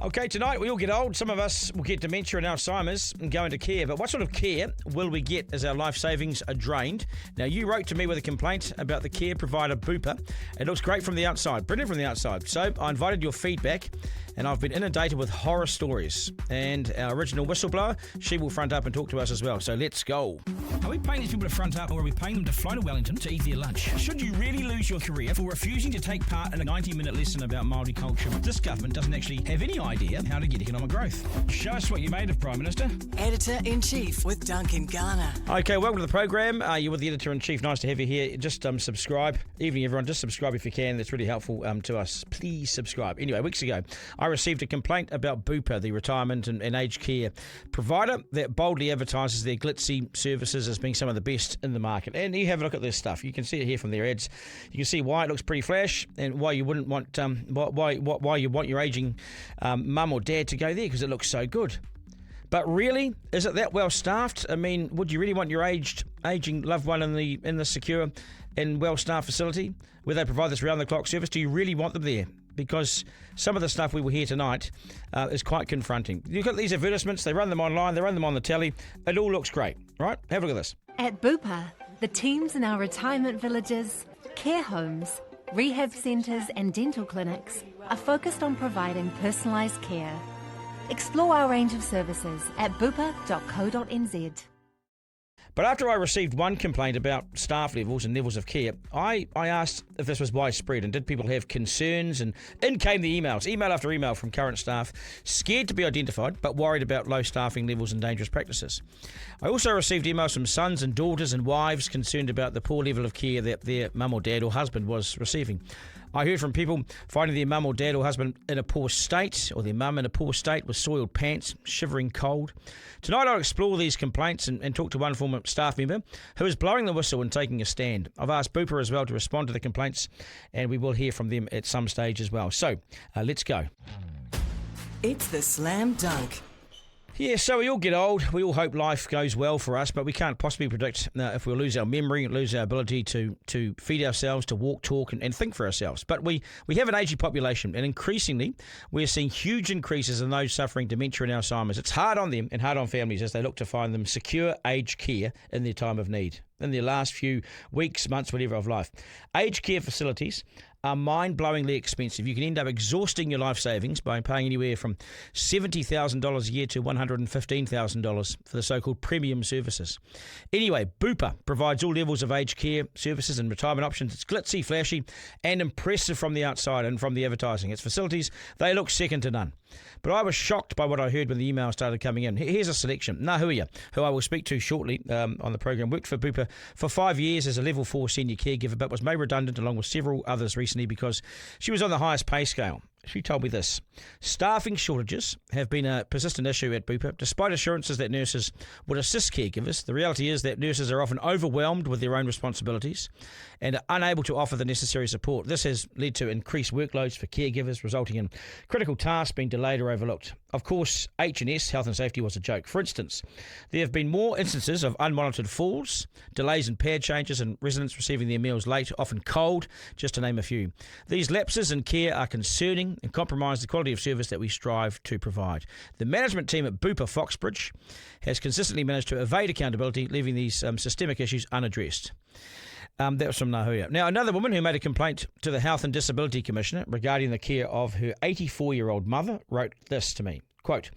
Okay, tonight we all get old. Some of us will get dementia and Alzheimer's and go into care. But what sort of care will we get as our life savings are drained? Now, you wrote to me with a complaint about the care provider Bupa. It looks great from the outside, brilliant from the outside. So I invited your feedback, and I've been inundated with horror stories. And our original whistleblower, she will front up and talk to us as well. So let's go. Are we paying these people to front up, or are we paying them to fly to Wellington to eat their lunch? Should you really lose your career for refusing to take part in a 90-minute lesson about Māori culture? This government doesn't actually have any idea how to get economic growth. Show us what you made of, Prime Minister. Editor-in-Chief with Duncan, Garner. Okay, welcome to the program. You're with the Editor-in-Chief. Nice to have you here. Just subscribe. Evening, everyone. Just subscribe if you can. That's really helpful to us. Please subscribe. Anyway, weeks ago, I received a complaint about Bupa, the retirement and aged care provider that boldly advertises their glitzy services as being some of the best in the market. And you have a look at this stuff. You can see it here from their ads. You can see why it looks pretty flash and why you wouldn't want why you want your aging mum or dad to go there, because it looks so good. But really, is it that well staffed? I mean, would you really want your aging loved one in the secure and well staffed facility where they provide this round the clock service? Do you really want them there? Because some of the stuff we will hear tonight is quite confronting. You've got these advertisements, they run them online, they run them on the telly. It all looks great, right? Have a look at this. At Bupa, the teams in our retirement villages, care homes, rehab centres and dental clinics are focused on providing personalised care. Explore our range of services at bupa.co.nz. But after I received one complaint about staff levels and levels of care, I asked if this was widespread and did people have concerns, and in came the emails, email after email from current staff, scared to be identified but worried about low staffing levels and dangerous practices. I also received emails from sons and daughters and wives concerned about the poor level of care that their mum or dad or husband was receiving. I heard from people finding their mum or dad or husband in a poor state, or their mum in a poor state with soiled pants, shivering cold. Tonight I'll explore these complaints and talk to one former staff member who is blowing the whistle and taking a stand. I've asked Bupa as well to respond to the complaints, and we will hear from them at some stage as well. So let's go. It's the Slam Dunk. Yeah, so we all get old. We all hope life goes well for us, but we can't possibly predict if we'll lose our memory, lose our ability to feed ourselves, to walk, talk, and think for ourselves. But we have an aging population, and increasingly we're seeing huge increases in those suffering dementia and Alzheimer's. It's hard on them and hard on families as they look to find them secure aged care in their time of need, in their last few weeks, months, whatever of life. Aged care facilities are mind-blowingly expensive. You can end up exhausting your life savings by paying anywhere from $70,000 a year to $115,000 for the so-called premium services. Anyway, Bupa provides all levels of aged care services and retirement options. It's glitzy, flashy, and impressive from the outside and from the advertising. Its facilities, they look second to none. But I was shocked by what I heard when the email started coming in. Here's a selection. Nahuya, who I will speak to shortly on the program, worked for Bupa for 5 years as a level 4 senior caregiver, but was made redundant along with several others recently because she was on the highest pay scale. She told me this: staffing shortages have been a persistent issue at Bupa. Despite assurances that nurses would assist caregivers, the reality is that nurses are often overwhelmed with their own responsibilities and are unable to offer the necessary support. This has led to increased workloads for caregivers, resulting in critical tasks being delayed or overlooked. Of course, H&S, health and safety, was a joke. For instance, there have been more instances of unmonitored falls, delays in pad changes, and residents receiving their meals late, often cold, just to name a few. These lapses in care are concerning and compromise the quality of service that we strive to provide. The management team at Bupa Foxbridge has consistently managed to evade accountability, leaving these systemic issues unaddressed. That was from Nahuya. Now, another woman who made a complaint to the Health and Disability Commissioner regarding the care of her 84-year-old mother wrote this to me, quote,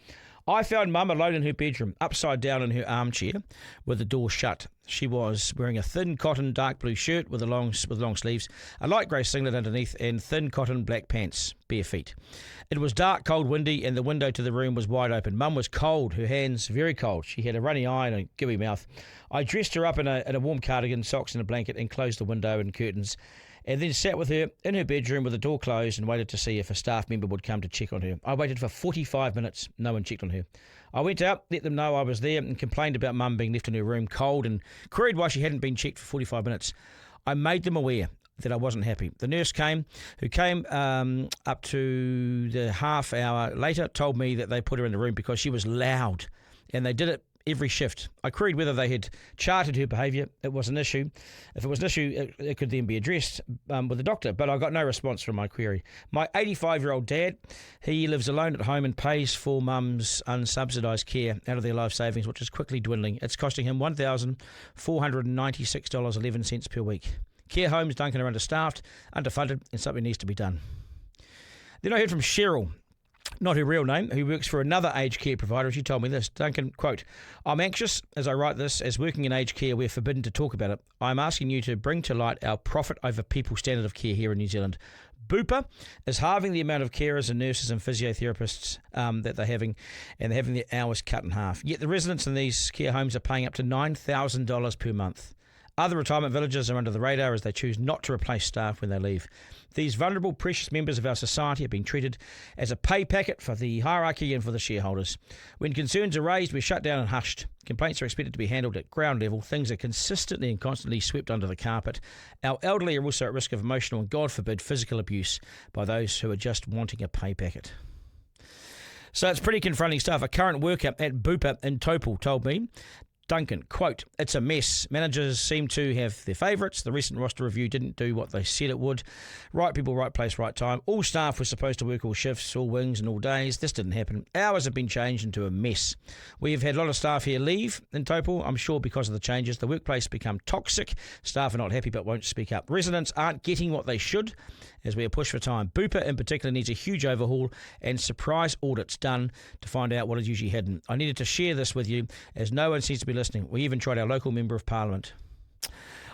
"I found Mum alone in her bedroom, upside down in her armchair with the door shut. She was wearing a thin cotton dark blue shirt with long sleeves, a light grey singlet underneath, and thin cotton black pants, bare feet. It was dark, cold, windy, and the window to the room was wide open. Mum was cold, her hands very cold. She had a runny eye and a gooey mouth. I dressed her up in a warm cardigan, socks and a blanket, and closed the window and curtains, and then sat with her in her bedroom with the door closed and waited to see if a staff member would come to check on her. I waited for 45 minutes. No one checked on her. I went out, let them know I was there, and complained about Mum being left in her room cold and queried why she hadn't been checked for 45 minutes. I made them aware that I wasn't happy. The nurse who came up to the half hour later, told me that they put her in the room because she was loud, and they did it every shift. I queried whether they had charted her behaviour. It was an issue. If it was an issue, it could then be addressed with the doctor, but I got no response from my query. My 85-year-old dad, he lives alone at home and pays for mum's unsubsidised care out of their life savings, which is quickly dwindling. It's costing him $1,496.11 per week. Care homes, Duncan, are understaffed, underfunded, and something needs to be done. Then I heard from Cheryl, not her real name, who works for another aged care provider, and she told me this. Duncan, quote, I'm anxious as I write this, as working in aged care we're forbidden to talk about it. I'm asking you to bring to light our profit over people standard of care here in New Zealand. Bupa is halving the amount of carers and nurses and physiotherapists that they're having, and they're having their hours cut in half. Yet the residents in these care homes are paying up to $9,000 per month. Other retirement villages are under the radar as they choose not to replace staff when they leave. These vulnerable, precious members of our society are being treated as a pay packet for the hierarchy and for the shareholders. When concerns are raised, we're shut down and hushed. Complaints are expected to be handled at ground level. Things are consistently and constantly swept under the carpet. Our elderly are also at risk of emotional and, God forbid, physical abuse by those who are just wanting a pay packet. So it's pretty confronting stuff. A current worker at Bupa in Taupo told me, Duncan, quote, it's a mess. Managers seem to have their favourites. The recent roster review didn't do what they said it would. Right people, right place, right time. All staff were supposed to work all shifts, all wings and all days. This didn't happen. Hours have been changed into a mess. We've had a lot of staff here leave in Taupo, I'm sure because of the changes. The workplace become toxic. Staff are not happy but won't speak up. Residents aren't getting what they should as we are pushed for time. Bupa in particular needs a huge overhaul and surprise audits done to find out what is usually hidden. I needed to share this with you as no one seems to be listening. We even tried our local Member of Parliament.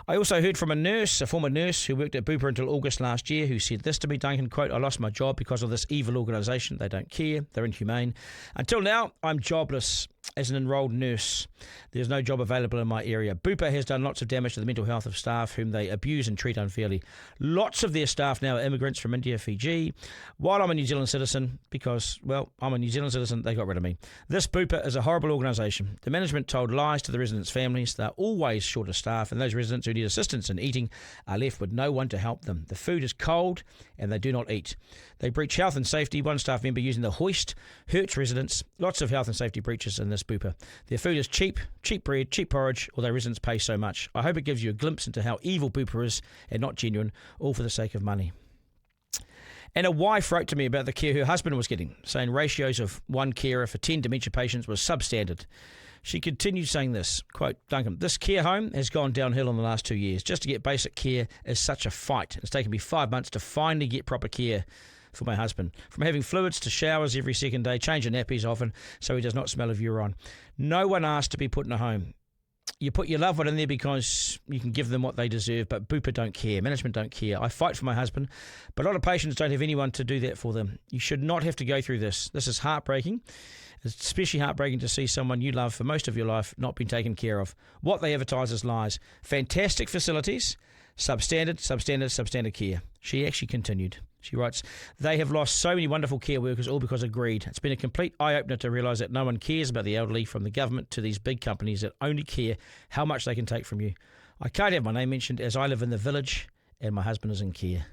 I also heard from a former nurse who worked at Bupa until August last year, who said this to me, Duncan, quote, I lost my job because of this evil organisation. They don't care. They're inhumane. Until now, I'm jobless as an enrolled nurse. There's no job available in my area. Bupa has done lots of damage to the mental health of staff whom they abuse and treat unfairly. Lots of their staff now are immigrants from India, Fiji. While I'm a New Zealand citizen, because, well, I'm a New Zealand citizen, they got rid of me. This Bupa is a horrible organisation. The management told lies to the residents' families. They're always short of staff, and those residents who need assistance in eating are left with no one to help them. The food is cold, and they do not eat. They breach health and safety. One staff member using the hoist hurts residents. Lots of health and safety breaches in this Bupa. Their food is cheap bread, cheap porridge, although residents pay so much. I hope it gives you a glimpse into how evil Bupa is and not genuine, all for the sake of money. And a wife wrote to me about the care her husband was getting, saying ratios of one carer for 10 dementia patients was substandard. She continued saying this, quote, Duncan, this care home has gone downhill in the last 2 years. Just to get basic care is such a fight. It's taken me 5 months to finally get proper care for my husband. From having fluids to showers every second day, changing nappies often so he does not smell of urine. No one asked to be put in a home. You put your loved one in there because you can give them what they deserve, but Bupa don't care. Management don't care. I fight for my husband, but a lot of patients don't have anyone to do that for them. You should not have to go through this. This is heartbreaking. It's especially heartbreaking to see someone you love for most of your life not being taken care of. What they advertise is lies. Fantastic facilities, substandard care. She actually continued. She writes, they have lost so many wonderful care workers all because of greed. It's been a complete eye-opener to realise that no one cares about the elderly, from the government to these big companies that only care how much they can take from you. I can't have my name mentioned as I live in the village and my husband is in care.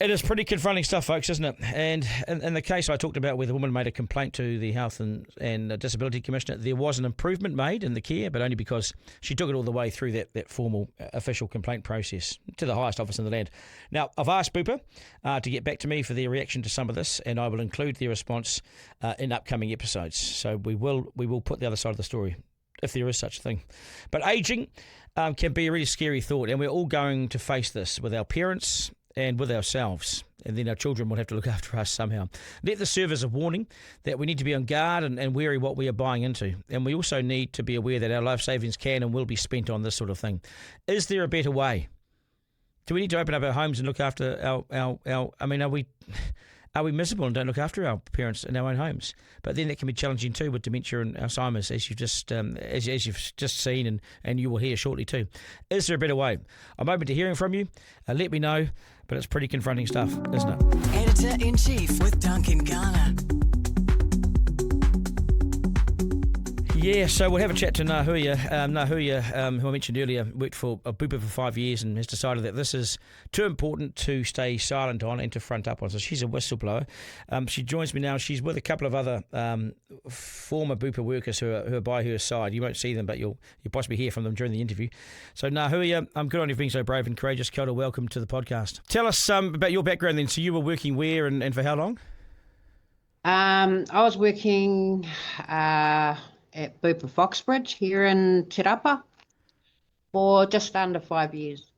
It is pretty confronting stuff, folks, isn't it? And in the case I talked about where the woman made a complaint to the Health and Disability Commissioner, there was an improvement made in the care, but only because she took it all the way through that formal official complaint process to the highest office in the land. Now, I've asked Bupa to get back to me for their reaction to some of this, and I will include their response in upcoming episodes. So we will put the other side of the story, if there is such a thing. But ageing can be a really scary thought, and we're all going to face this with our parents and with ourselves, and then our children will have to look after us somehow. Let this serve as a warning that we need to be on guard and wary what we are buying into. And we also need to be aware that our life savings can and will be spent on this sort of thing. Is there a better way? Do we need to open up our homes and look after are we miserable and don't look after our parents in our own homes? But then that can be challenging too with dementia and Alzheimer's, as you've just seen and you will hear shortly too. Is there a better way? I'm open to hearing from you. Let me know, but it's pretty confronting stuff, isn't it? Editor-in-Chief with Duncan Garner. Yeah, so we'll have a chat to Nahuya. Nahuya, who I mentioned earlier, worked for Bupa for 5 years and has decided that this is too important to stay silent on and to front up on. So she's a whistleblower. She joins me now. She's with a couple of other former Bupa workers who are by her side. You won't see them, but you'll possibly hear from them during the interview. So Nahuya, I'm good on you being so brave and courageous. Kia ora, welcome to the podcast. Tell us about your background then. So you were working where and for how long? I was working at Bupa Foxbridge here in Te Rapa for just under 5 years.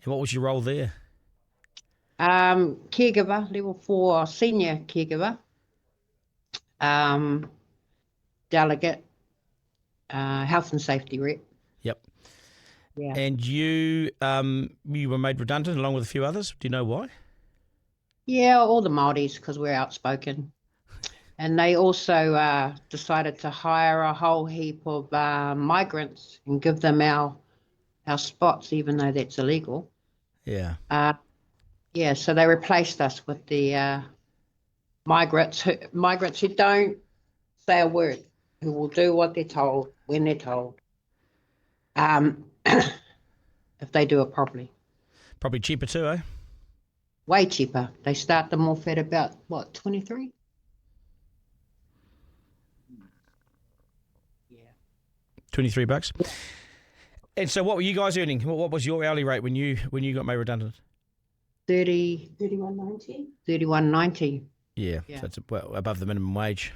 And what was your role there? Caregiver, level 4 senior caregiver, delegate, health and safety rep. Yep. Yeah. And you were made redundant along with a few others. Do you know why? Yeah, all the Māoris, because we're outspoken. And they also decided to hire a whole heap of migrants and give them our spots, even though that's illegal. Yeah. Yeah, so they replaced us with the migrants who don't say a word, who will do what they're told when they're told, if they do it properly. Probably cheaper too, eh? Way cheaper. They start them off at about, 23? 23 bucks. And so what were you guys earning? What was your hourly rate when you got made redundant? 31.90. Yeah. So it's above the minimum wage.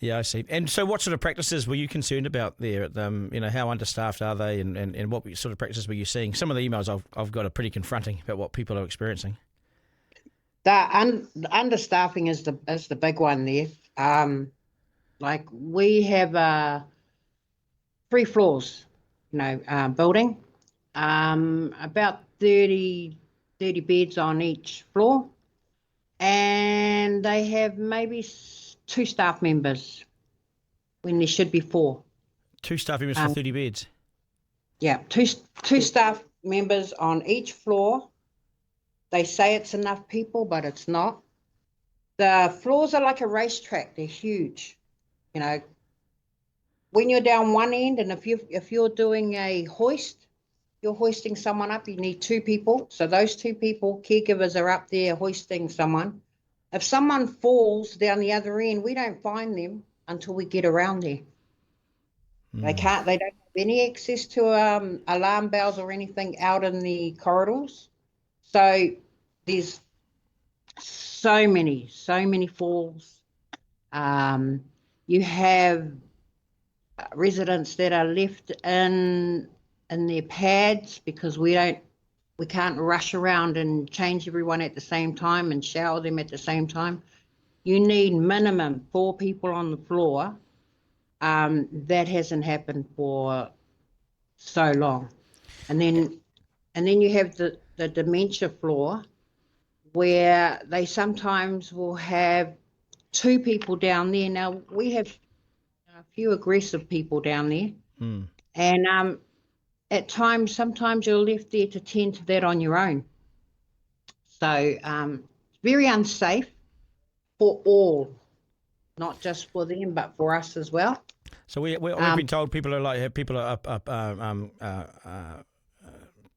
Yeah, I see. And so what sort of practices were you concerned about there? How understaffed are they and what sort of practices were you seeing? Some of the emails I've got are pretty confronting about what people are experiencing. The understaffing is the big one there. Like we have 3 floors, building, about 30 beds on each floor, and they have maybe 2 staff members when there should be 4. 2 staff members for 30 beds? Yeah, two staff members on each floor. They say it's enough people, but it's not. The floors are like a racetrack. They're huge, When you're down one end, and if you're doing a hoist, you're hoisting someone up, you need 2 people. So those 2 people, caregivers, are up there hoisting someone. If someone falls down the other end, we don't find them until we get around there. They don't have any access to alarm bells or anything out in the corridors. So there's so many falls. You have residents that are left in their pads because we can't rush around and change everyone at the same time and shower them at the same time. You need minimum 4 people on the floor. That hasn't happened for so long. And then you have the dementia floor, where they sometimes will have 2 people down there. Now we have a few aggressive people down there, and sometimes you're left there to tend to that on your own. So it's very unsafe for all, not just for them, but for us as well. So we've been told people are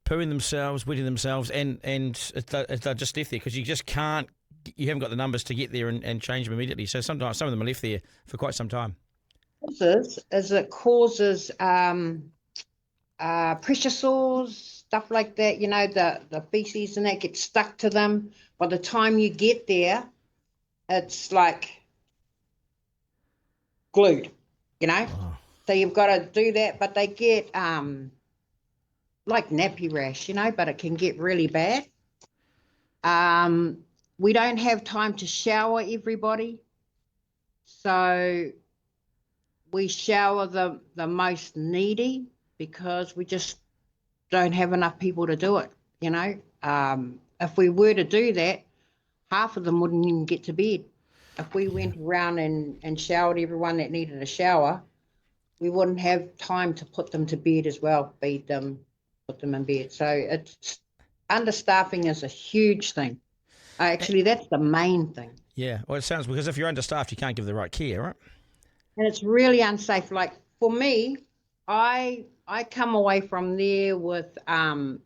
pooing themselves, wetting themselves, and they're just left there because you haven't got the numbers to get there and change them immediately. So sometimes some of them are left there for quite some time. It causes pressure sores, stuff like that. The feces and that gets stuck to them. By the time you get there, it's like glued, Oh. So you've got to do that, but they get like nappy rash, but it can get really bad. We don't have time to shower everybody, so we shower the most needy because we just don't have enough people to do it. If we were to do that, half of them wouldn't even get to bed. If we went around and showered everyone that needed a shower, we wouldn't have time to put them to bed as well, feed them, put them in bed. So understaffing is a huge thing. Actually, that's the main thing. Yeah, well, it sounds, because if you're understaffed, you can't give the right care, right? And it's really unsafe. Like for me, I come away from there with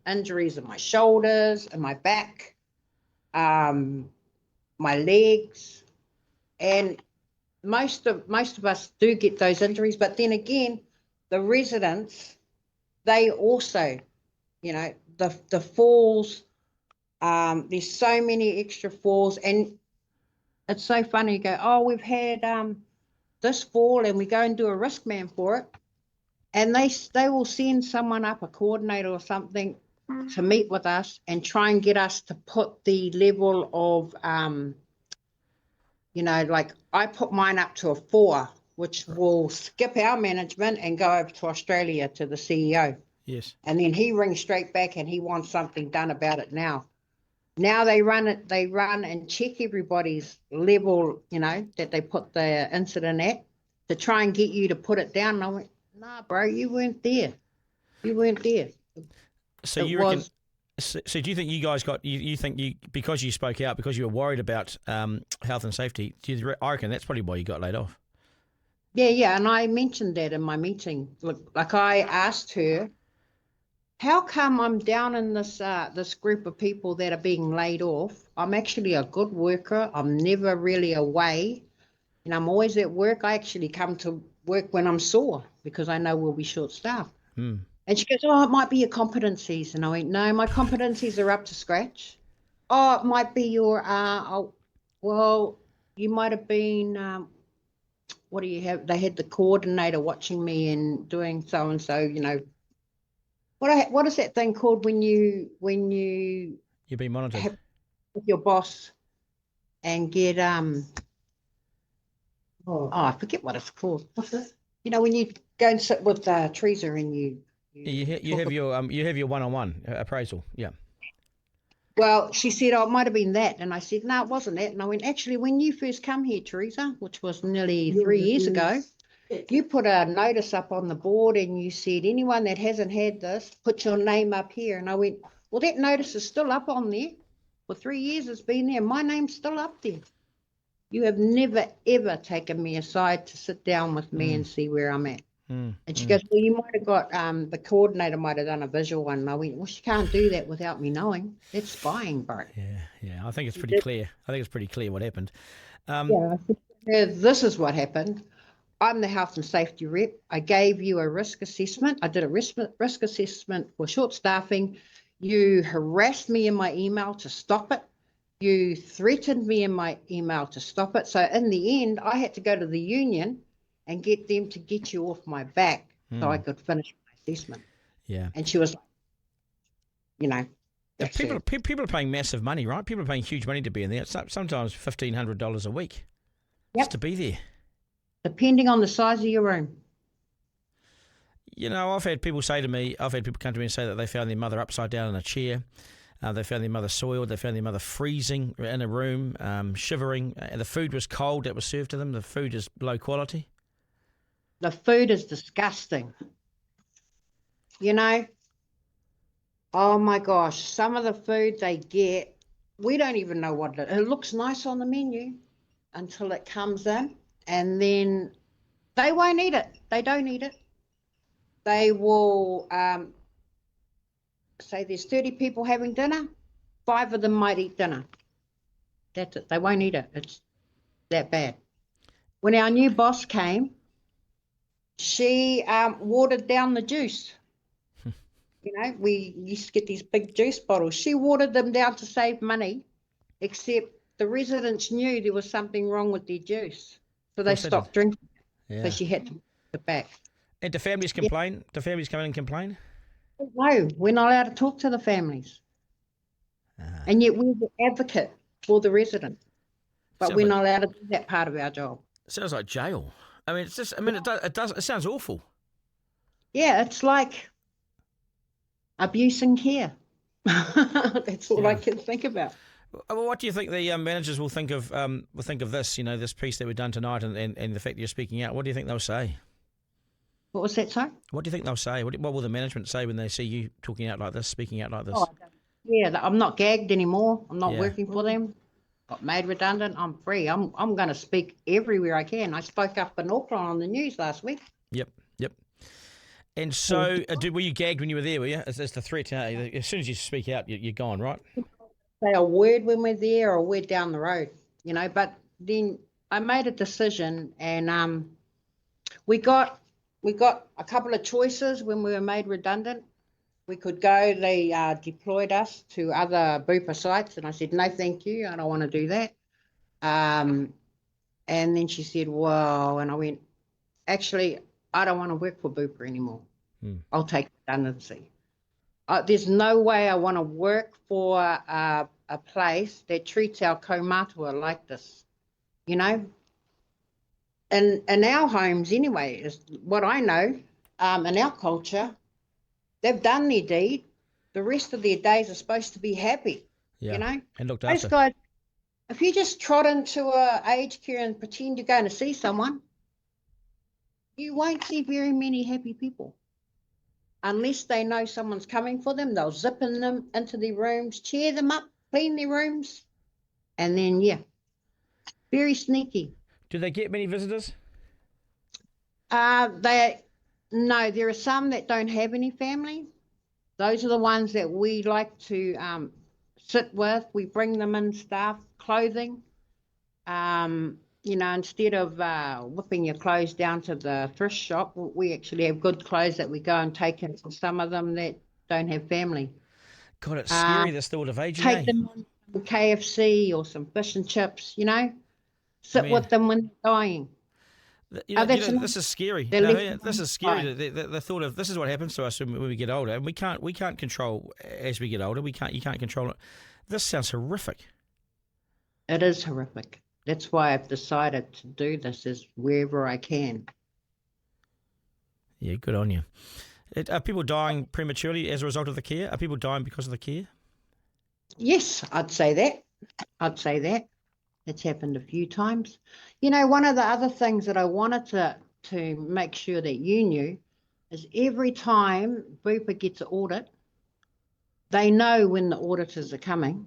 injuries in my shoulders and my back, my legs, and most of us do get those injuries. But then again, the residents, they also, the falls. There's so many extra falls, and it's so funny. You go, oh, we've had this fall, and we go and do a risk man for it, and they will send someone up, a coordinator or something, to meet with us and try and get us to put the level of, like I put mine up to a 4, which will skip our management and go over to Australia to the CEO. Yes. And then he rings straight back and he wants something done about it now. Now they run and check everybody's level, that they put the incident at, to try and get you to put it down. And I went, nah, bro, you weren't there. You weren't there. So you reckon? So do you think you guys got? You think because you spoke out, because you were worried about health and safety? I reckon that's probably why you got laid off. Yeah, and I mentioned that in my meeting. Look, like I asked her, how come I'm down in this group of people that are being laid off? I'm actually a good worker. I'm never really away, and I'm always at work. I actually come to work when I'm sore because I know we'll be short-staffed. And she goes, oh, it might be your competencies. And I went, no, my competencies are up to scratch. Oh, it might be your, well, you might have been, what do you have? They had the coordinator watching me and doing so-and-so, What is that thing called when you You're being monitored have with your boss and get, I forget what it's called. What's it? When you go and sit with Teresa and you have your one-on-one appraisal. Yeah. Well, she said, oh, it might have been that. And I said, no, it wasn't that. And I went, actually, when you first come here, Teresa, which was nearly 3 years ago, you put a notice up on the board and you said, anyone that hasn't had this, put your name up here. And I went, well, that notice is still up on there. For 3 years it's been there. My name's still up there. You have never, ever taken me aside to sit down with me and see where I'm at. And she goes, well, you might have got, the coordinator might have done a visual one. And I went, well, she can't do that without me knowing. That's spying, bro. Yeah. I think it's pretty clear. I think it's pretty clear what happened. I said, this is what happened. I'm the health and safety rep. I gave you a risk assessment. I did a risk assessment for short staffing. You harassed me in my email to stop it. You threatened me in my email to stop it. So in the end, I had to go to the union and get them to get you off my back so I could finish my assessment. Yeah. And she was like, people are paying massive money, right? People are paying huge money to be in there. It's sometimes $1,500 a week just to be there. Depending on the size of your room. I've had people come to me and say that they found their mother upside down in a chair. They found their mother soiled. They found their mother freezing in a room, shivering. The food was cold that was served to them. The food is low quality. The food is disgusting. Oh my gosh, some of the food they get, we don't even know what it looks nice on the menu until it comes in, and then they won't eat it. They don't eat it. They will say there's 30 people having dinner, 5 of them might eat dinner. That's it. They won't eat it. It's that bad. When our new boss came, she watered down the juice. We used to get these big juice bottles. She watered them down to save money, except the residents knew there was something wrong with their juice. So they stopped drinking. Yeah. So she had to put it back. And do families complain? Do families come in and complain? No, we're not allowed to talk to the families. And yet we're the advocate for the resident. But we're not allowed to do that part of our job. It sounds like jail. I mean, it's just, it sounds awful. Yeah, it's like abuse and care. That's all I can think about. Well, what do you think the managers will think of this? This piece that we've done tonight, and the fact that you're speaking out. What do you think they'll say? What was that, sorry? What do you think they'll say? What will the management say when they see you talking out like this, speaking out like this? Yeah, I'm not gagged anymore. I'm not working for them. got made redundant. I'm free. I'm going to speak everywhere I can. I spoke up in Auckland on the news last week. Yep. And so, were you gagged when you were there, were you? As the threat, as soon as you speak out, you're gone, right? Say a word when we're there or a word down the road, but then I made a decision, and we got a couple of choices when we were made redundant. We could go, they deployed us to other Bupa sites, and I said, no, thank you, I don't want to do that. And then she said, well, and I went, actually, I don't want to work for Bupa anymore. I'll take redundancy. There's no way I want to work for a place that treats our kaumātua like this, In our homes anyway, is what I know, in our culture, they've done their deed. The rest of their days are supposed to be happy, And looked Those after. guys, if you just trot into a aged care and pretend you're going to see someone, you won't see very many happy people. Unless they know someone's coming for them, they'll zip in them into their rooms, cheer them up, clean their rooms, and then, very sneaky. Do they get many visitors? No, there are some that don't have any family. Those are the ones that we like to sit with. We bring them in staff clothing. Instead of whipping your clothes down to the thrift shop, we actually have good clothes that we go and take in for some of them that don't have family. God, it's scary, this thought of aging, Take them on some KFC or some fish and chips, sit with them when they're dying. This is scary. This is scary. The thought of this is what happens to us when we get older, and we can't control as we get older. You can't control it. This sounds horrific. It is horrific. That's why I've decided to do this is wherever I can. Yeah, good on you. Are people dying prematurely as a result of the care? Are people dying because of the care? Yes, I'd say that. It's happened a few times. One of the other things that I wanted to make sure that you knew is every time Bupa gets an audit, they know when the auditors are coming.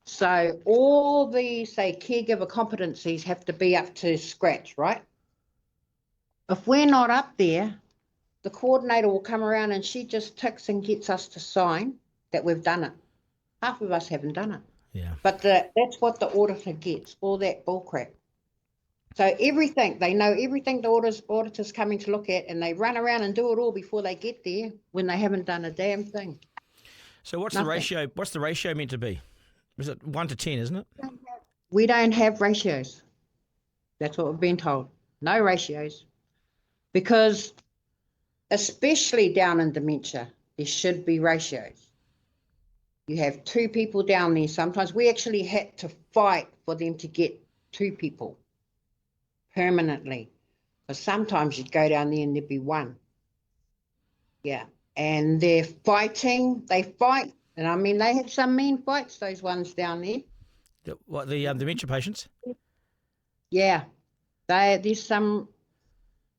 So all the, say, caregiver competencies have to be up to scratch, right? If we're not up there, the coordinator will come around and she just ticks and gets us to sign that we've done it. Half of us haven't done it. Yeah. But that's what the auditor gets, all that bullcrap. So everything, they know everything the auditor's coming to look at, and they run around and do it all before they get there when they haven't done a damn thing. So what's the ratio? What's the ratio meant to be? Is it 1 to 10, isn't it? We don't have ratios. That's what we've been told. No ratios. Because especially down in dementia, there should be ratios. You have 2 people down there. Sometimes we actually had to fight for them to get 2 people permanently. But sometimes you'd go down there and there'd be 1. Yeah. And they're fighting. They fight. And I mean, they have some mean fights, those ones down there. The dementia patients? Yeah. There's some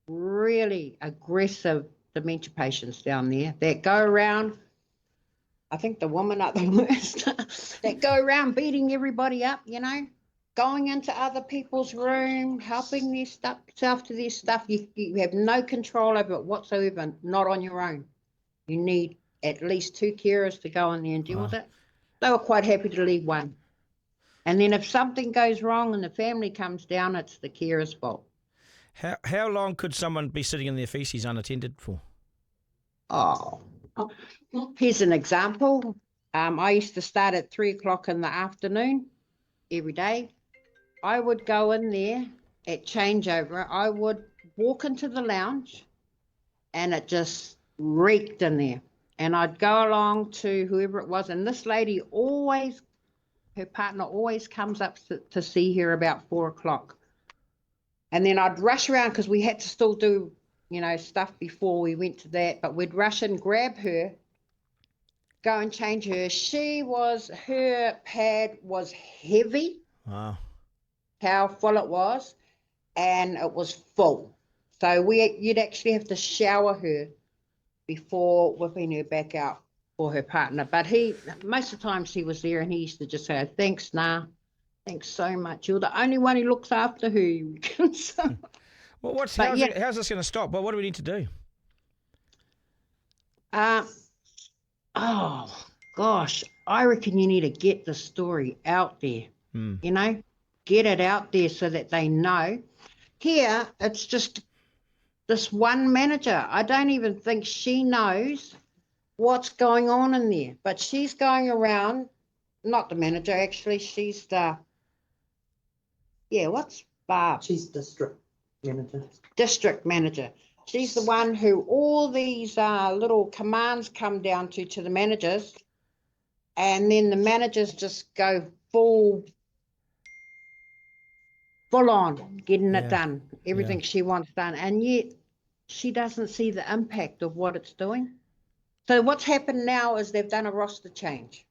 really aggressive dementia patients down there that go around. I think the women are the worst. That go around beating everybody up, going into other people's room, helping their self to their stuff. You have no control over it whatsoever, not on your own. You need at least 2 carers to go in there and deal with it. They were quite happy to leave 1. And then if something goes wrong and the family comes down, it's the carer's fault. How long could someone be sitting in their feces unattended for? Oh, here's an example. I used to start at 3:00 in the afternoon every day. I would go in there at changeover. I would walk into the lounge and it just reeked in there. And I'd go along to whoever it was. And this lady her partner always comes up to see her about 4:00. And then I'd rush around because we had to still do, stuff before we went to that. But we'd rush and grab her, go and change her. Her pad was heavy. Wow. How full it was. And it was full. So you'd actually have to shower her before whipping her back out for her partner. But most of the times he was there and he used to just say, thanks, nah, Thanks so much. You're the only one who looks after her. Well, how's this going to stop? Well, what do we need to do? Oh, gosh. I reckon you need to get the story out there, you know, get it out there so that they know. Here, it's just this one manager. I don't even think she knows what's going on in there, but she's going around, not the manager, actually, she's the, what's Barb? She's district manager. District manager. She's the one who all these little commands come down to the managers, and then the managers just go full on getting it done, everything she wants done, and yet she doesn't see the impact of what it's doing. So what's happened now is they've done a roster change,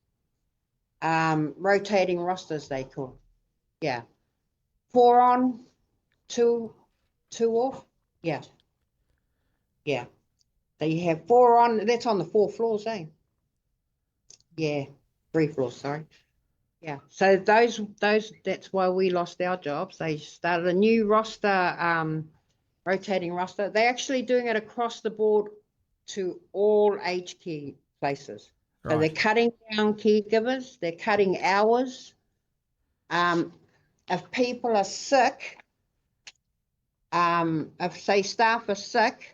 rotating rosters they call it. Yeah, 4 on, 2 off. Yeah. So you have 4 on. That's on the 4 floors, eh? Yeah, 3 floors. Sorry. Yeah. So those. That's why we lost our jobs. They started a new roster, rotating roster. They're actually doing it across the board to all aged care places. Right. So they're cutting down caregivers. They're cutting hours. If people are sick, if say staff are sick,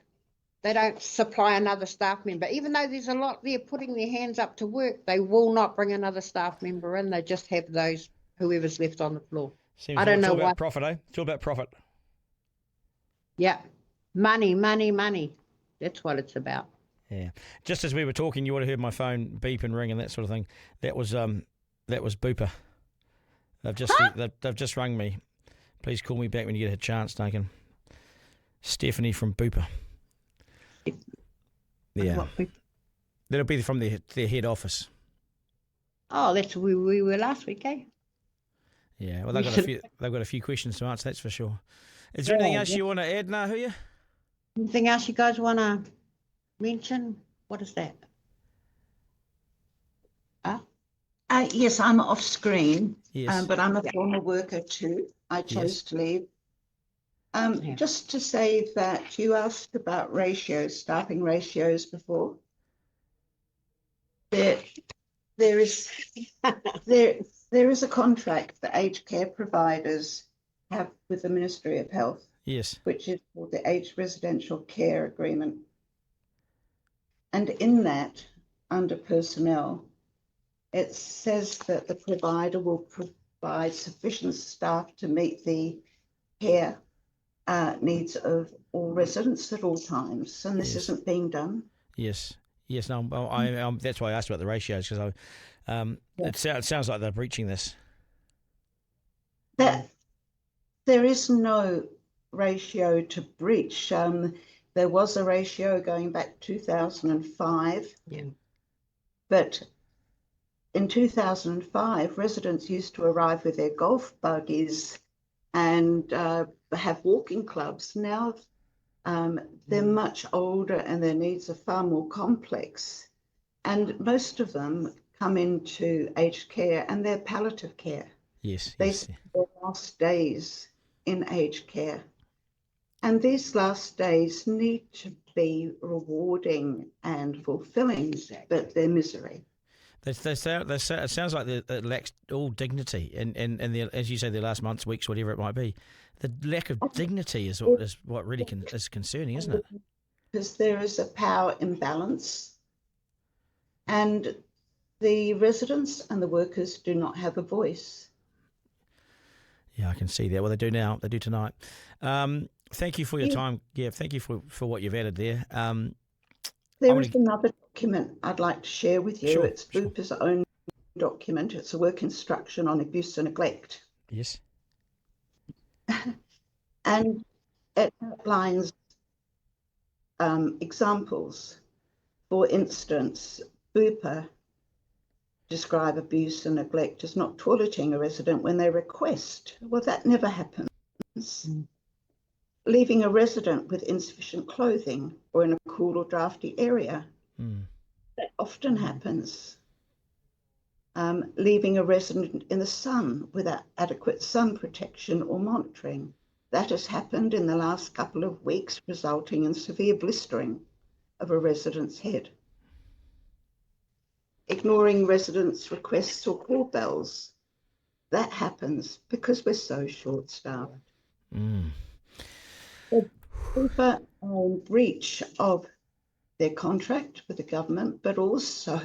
they don't supply another staff member. Even though there's a lot there putting their hands up to work, they will not bring another staff member in. They just have those, whoever's left on the floor. I don't know why. It's all about profit, eh? It's all about profit. Yeah. Money. That's what it's about. Yeah. Just as we were talking, you would have heard my phone beep and ring and that sort of thing. That was Bupa. They've just rung me. Please call me back when you get a chance, Duncan. Stephanie from Bupa. Yeah. That'll be from their head office. Oh, that's where we were last week, eh? Yeah. Well, they've got a few questions to answer. That's for sure. Is there anything else you want to add, Nahuya? Anything else you guys want to mention? What is that? Yes, I'm off screen, yes. But I'm a former worker too. I chose to leave. Just to say that you asked about ratios, staffing ratios before. There is a contract that aged care providers have with the Ministry of Health. Yes. Which is called the Aged Residential Care Agreement. And in that, under personnel, it says that the provider will provide sufficient staff to meet the care needs of all residents at all times, and this isn't being done. Yes. No, that's why I asked about the ratios, because it sounds like they're breaching this. There is no ratio to breach. There was a ratio going back 2005, but in 2005, residents used to arrive with their golf buggies and have walking clubs. Now they're much older and their needs are far more complex. And most of them come into aged care and they're palliative care. Yes. They spend their last days in aged care. And these last days need to be rewarding and fulfilling, but they're misery. It sounds like it lacks all dignity, and as you say, the last months, weeks, whatever it might be. The lack of dignity is what really is concerning, isn't it? Because there is a power imbalance, and the residents and the workers do not have a voice. Yeah, I can see that. Well, they do now. They do tonight. Thank you for your time. Yeah, thank you for what you've added there. There is another document I'd like to share with you. Sure, it's Bupa's own document. It's a work instruction on abuse and neglect. Yes. And it outlines examples. For instance, Bupa describe abuse and neglect as not toileting a resident when they request. Well, that never happens. Leaving a resident with insufficient clothing or in a cool or drafty area. That often happens. leaving a resident in the sun without adequate sun protection or monitoring. That has happened in the last couple of weeks, resulting in severe blistering of a resident's head. Ignoring residents' requests or call bells. That happens because we're so short-staffed. Bupa are in breach of their contract with the government, but also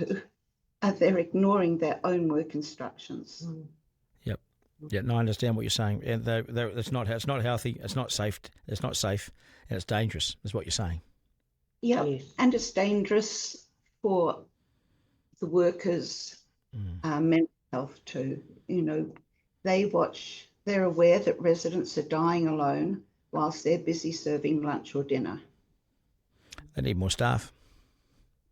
they're ignoring their own work instructions. Yep. Yeah, no, I understand what you're saying. And it's not healthy, it's not safe, and it's dangerous, is what you're saying. Yeah, yes. And it's dangerous for the workers' mental health too. You know, they're aware that residents are dying alone whilst they're busy serving lunch or dinner. They need more staff.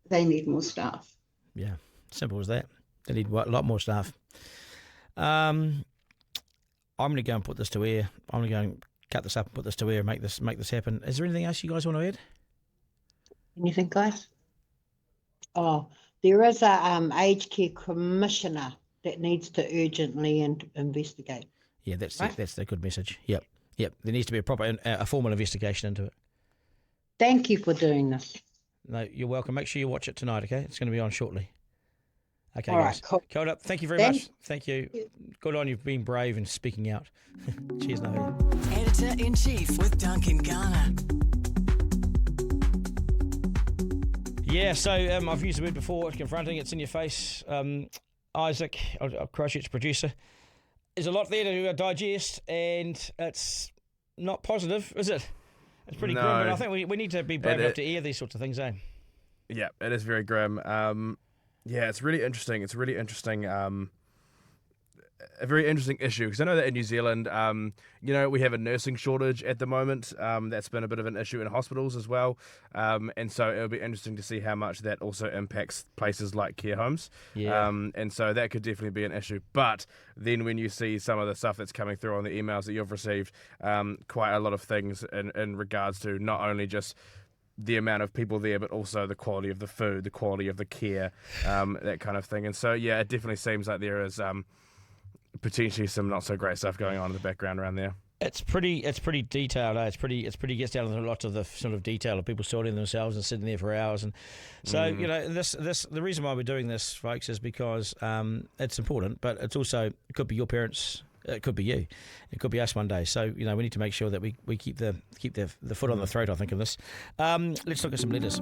They need more staff. Yeah, simple as that. They need a lot more staff. I'm going to go and put this to air. I'm going to go and cut this up and put this to air and make this happen. Is there anything else you guys want to add? Anything, guys? Oh, there is a aged care commissioner that needs to urgently investigate. Yeah, that's the good message. Yep. There needs to be a formal investigation into it. Thank you for doing this. No, you're welcome. Make sure you watch it tonight, okay? It's going to be on shortly. Okay, all guys. Right, cool. Hold up. Thank you very much. Thank you. Good on you for being brave and speaking out. Cheers, Navi. Editor-in-Chief with Duncan Garner. Yeah, so I've used the word before, confronting, it's in your face. Isaac, our Christchurch producer, there's a lot there to digest, and it's not positive, is it? It's pretty grim, but I think we need to be brave enough to air these sorts of things, eh? Yeah, it is very grim. Yeah, it's really interesting. It's really interesting. A very interesting issue, because I know that in New Zealand, we have a nursing shortage at the moment. That's been a bit of an issue in hospitals as well. And so it'll be interesting to see how much that also impacts places like care homes. Yeah. And so that could definitely be an issue. But then when you see some of the stuff that's coming through on the emails that you've received, quite a lot of things in regards to not only just the amount of people there, but also the quality of the food, the quality of the care, that kind of thing. And so, yeah, it definitely seems like there is potentially some not so great stuff going on in the background around there. It's pretty detailed. It's pretty gets down to a lot of the sort of detail of people sorting themselves and sitting there for hours. And so the reason why we're doing this, folks, is because it's important, but it's also, it could be your parents. It could be you. It could be us one day. So, we need to make sure that we keep the foot on the throat, I think, of this. Let's look at some letters.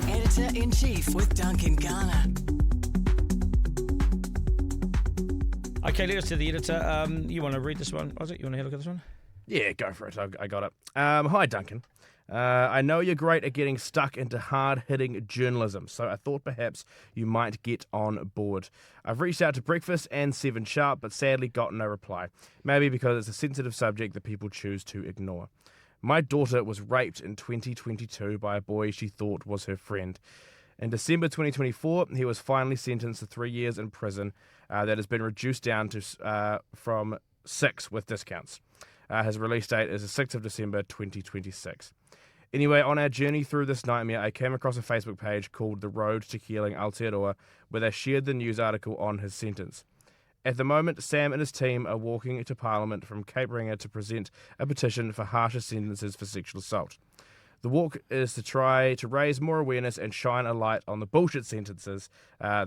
Editor-in-Chief with Duncan Garner. Okay, letters to the editor. You want to read this one, Isaac? You want to have a look at this one? Yeah, go for it. I got it. Hi, Duncan. I know you're great at getting stuck into hard-hitting journalism, so I thought perhaps you might get on board. I've reached out to Breakfast and 7 Sharp, but sadly got no reply. Maybe because it's a sensitive subject that people choose to ignore. My daughter was raped in 2022 by a boy she thought was her friend. In December 2024, he was finally sentenced to 3 years in prison. That has been reduced down to from 6 with discounts. His release date is the 6th of December 2026. Anyway, on our journey through this nightmare, I came across a Facebook page called The Road to Healing Aotearoa, where they shared the news article on his sentence. At the moment, Sam and his team are walking to Parliament from Cape Reinga to present a petition for harsher sentences for sexual assault. The walk is to try to raise more awareness and shine a light on the bullshit sentences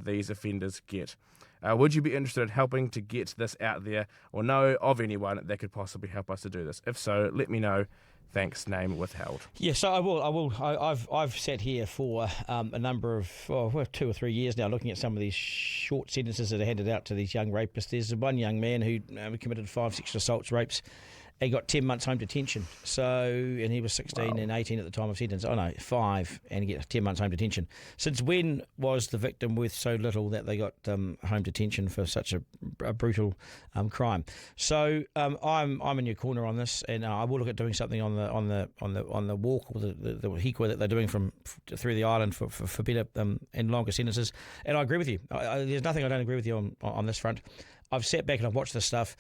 these offenders get. Would you be interested in helping to get this out there, or know of anyone that could possibly help us to do this? If so, let me know. Thanks, name withheld. Yes, I will. I've sat here for a number of 2 or 3 years now, looking at some of these short sentences that are handed out to these young rapists. There's one young man who committed 5 sexual assaults, rapes. He got 10 months home detention. And he was 16 and 18 at the time of sentence. 5, and he gets 10 months home detention. Since when was the victim worth so little that they got home detention for such a brutal crime? So I'm in your corner on this, and I will look at doing something on the walk, or the hikua that they're doing through the island for better and longer sentences. And I agree with you. There's nothing I don't agree with you on this front. I've sat back and I've watched this stuff.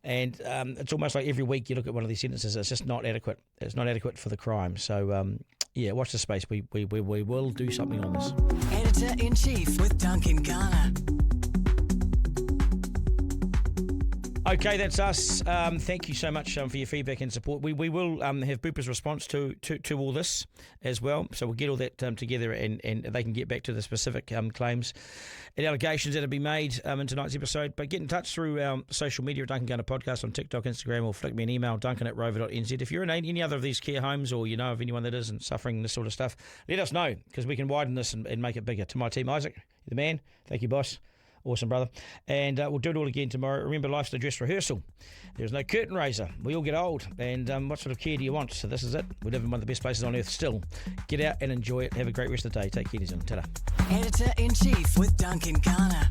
And it's almost like every week you look at one of these sentences, it's just not adequate. It's not adequate for the crime. So, watch the space. We will do something on this. Editor-in-Chief with Duncan Garner. Okay, that's us. Thank you so much for your feedback and support. We will have Bupa's response to all this as well. So we'll get all that together and they can get back to the specific claims and allegations that have been made in tonight's episode. But get in touch through our social media, Duncan Garner Podcast on TikTok, Instagram, or flick me an email, duncan@rover.nz. If you're in any other of these care homes or you know of anyone that isn't suffering this sort of stuff, let us know because we can widen this and make it bigger. To my team, Isaac, you're the man. Thank you, boss. Awesome, brother. And we'll do it all again tomorrow. Remember, life's a dress rehearsal. There's no curtain raiser. We all get old. And what sort of care do you want? So this is it. We live in one of the best places on earth still. Get out and enjoy it. Have a great rest of the day. Take care, New Zealand. Ta-da. Editor-in-Chief with Duncan Garner.